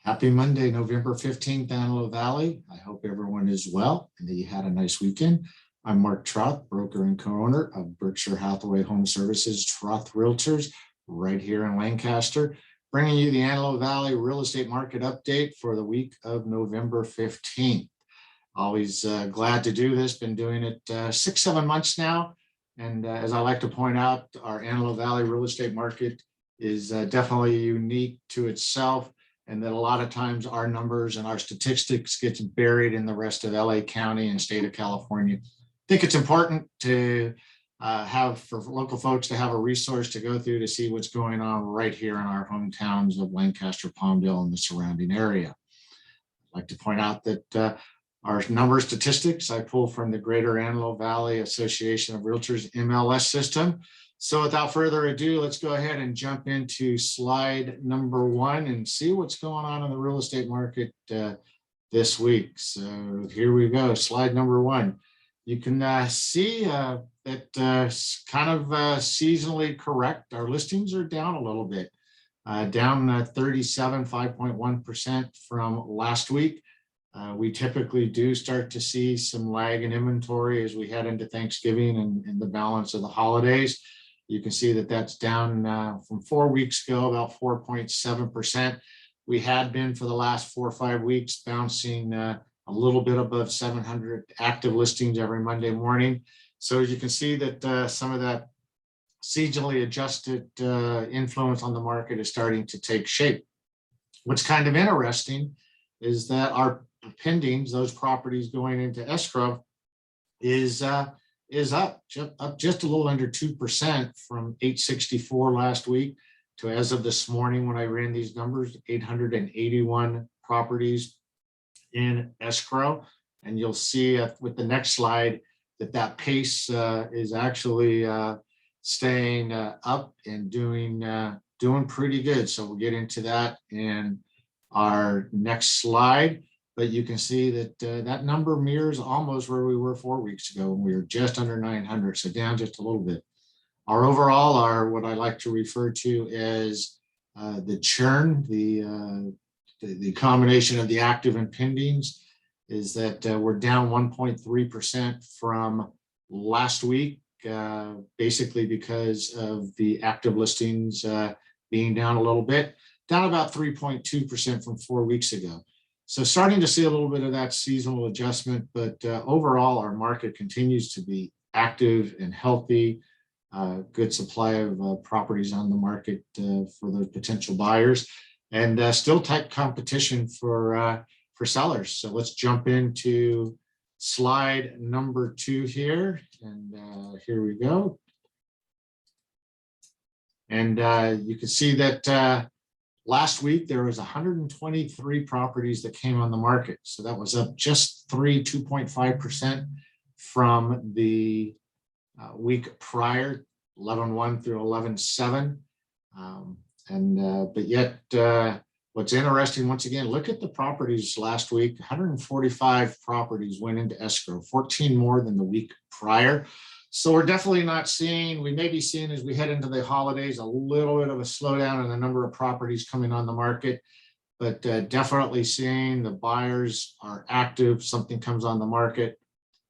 Happy Monday, November 15th, Antelope Valley. I hope everyone is well and that you had a nice weekend. I'm Mark Troth, broker and co-owner of Berkshire Hathaway HomeServices, Troth Realtors, right here in Lancaster, bringing you the Antelope Valley real estate market update for the week of November 15th. Always glad to do this, been doing it 6-7 months now. And as I like to point out, our Antelope Valley real estate market is definitely unique to itself, and that a lot of times our numbers and our statistics gets buried in the rest of LA County and state of California. I think it's important to have for local folks to have a resource to go through to see what's going on right here in our hometowns of Lancaster, Palmdale, and the surrounding area. I'd like to point out that our number statistics I pull from the Greater Antelope Valley Association of Realtors MLS system. So without further ado, let's go ahead and jump into slide number 1 and see what's going on in the real estate market this week. So here we go, slide number 1. You can see that kind of seasonally correct. Our listings are down a little bit, down 5.1% from last week. We typically do start to see some lag in inventory as we head into Thanksgiving and the balance of the holidays. You can see that that's down from 4 weeks ago, about 4.7%. We had been for the last 4 or 5 weeks bouncing a little bit above 700 active listings every Monday morning. So as you can see that some of that seasonally adjusted influence on the market is starting to take shape. What's kind of interesting is that our pendings, those properties going into escrow, is up just a little under 2% from 864 last week to, as of this morning when I ran these numbers, 881 properties in escrow. And you'll see with the next slide that pace is actually staying up and doing pretty good. So we'll get into that in our next slide. But you can see that that number mirrors almost where we were 4 weeks ago when we were just under 900, so down just a little bit. Our overall are what I like to refer to as the churn, the combination of the active and pendings, is that we're down 1.3% from last week, basically because of the active listings being down a little bit, down about 3.2% from 4 weeks ago. So starting to see a little bit of that seasonal adjustment, but overall our market continues to be active and healthy, good supply of properties on the market for those potential buyers, and still tight competition for sellers. So let's jump into slide number 2 here, and here we go. And you can see that last week, there was 123 properties that came on the market. So that was up just 2.5% from the week prior, 11/1 through 11/7. But yet, what's interesting, once again, look at the properties last week. 145 properties went into escrow, 14 more than the week prior. So we're definitely not seeing, we may be seeing as we head into the holidays, a little bit of a slowdown in the number of properties coming on the market, but definitely seeing the buyers are active. Something comes on the market,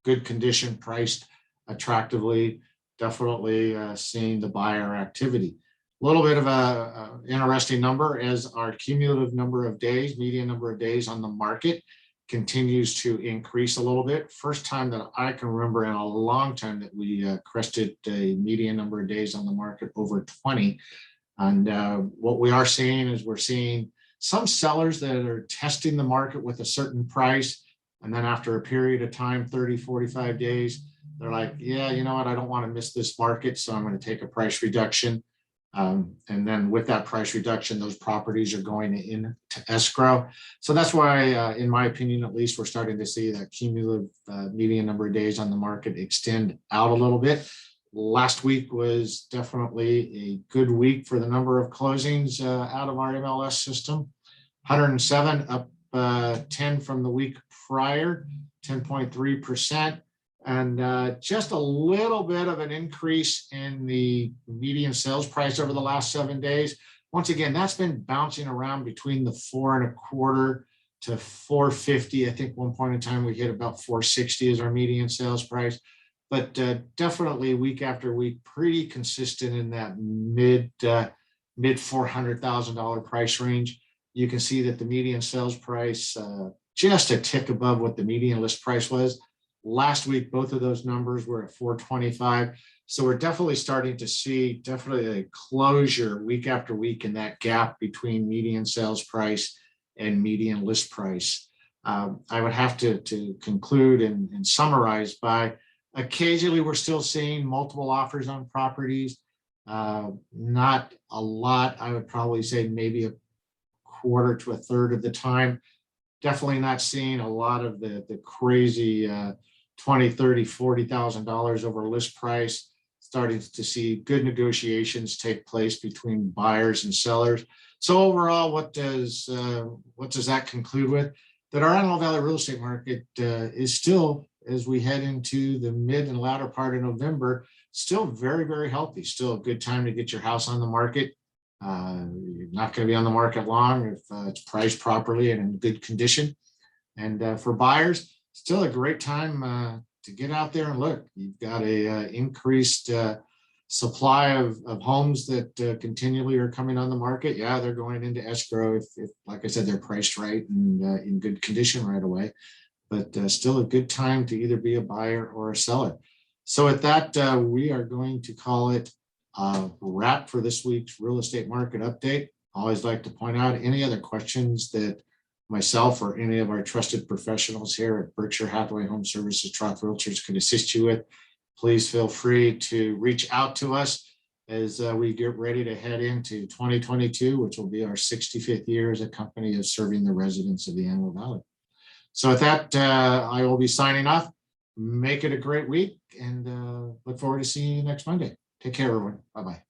good condition, priced attractively, definitely seeing the buyer activity. A little bit of a interesting number as our cumulative number of days, median number of days on the market continues to increase a little bit. First time that I can remember in a long time that we crested a median number of days on the market over 20. And what we are seeing is we're seeing some sellers that are testing the market with a certain price. And then after a period of time, 30, 45 days, they're like, yeah, you know what, I don't want to miss this market, so I'm going to take a price reduction. And then with that price reduction, those properties are going into escrow. So that's why, in my opinion, at least, we're starting to see that cumulative median number of days on the market extend out a little bit. Last week was definitely a good week for the number of closings out of our MLS system. 107, up 10 from the week prior, 10.3%. And just a little bit of an increase in the median sales price over the last 7 days. once again, that's been bouncing around between the 4.25 to 450. I think one point in time we hit about 460 as our median sales price, but definitely week after week, pretty consistent in that mid $400,000 price range. You can see that the median sales price just a tick above what the median list price was. Last week, both of those numbers were at 425. So we're definitely starting to see definitely a closure week after week in that gap between median sales price and median list price. I would have to conclude and summarize by occasionally we're still seeing multiple offers on properties. Not a lot. I would probably say maybe a quarter to a third of the time. Definitely not seeing a lot of the crazy $20,000, $30,000, $40,000 over list price. Starting to see good negotiations take place between buyers and sellers. So overall, what does that conclude with? That our Antelope Valley real estate market is still, as we head into the mid and latter part of November, still very, very healthy. Still a good time to get your house on the market. You're not going to be on the market long if it's priced properly and in good condition. And for buyers, still a great time to get out there and look. You've got a increased supply of homes that continually are coming on the market. Yeah, they're going into escrow if like I said, they're priced right and in good condition right away. But still a good time to either be a buyer or a seller. So with that, we are going to call it a wrap for this week's real estate market update. I always like to point out any other questions that myself or any of our trusted professionals here at Berkshire Hathaway Home Services Troth Realtors can assist you with. Please feel free to reach out to us as we get ready to head into 2022, which will be our 65th year as a company of serving the residents of the Antelope Valley. So with that, I will be signing off. Make it a great week and look forward to seeing you next Monday. Take care, everyone. Bye-bye.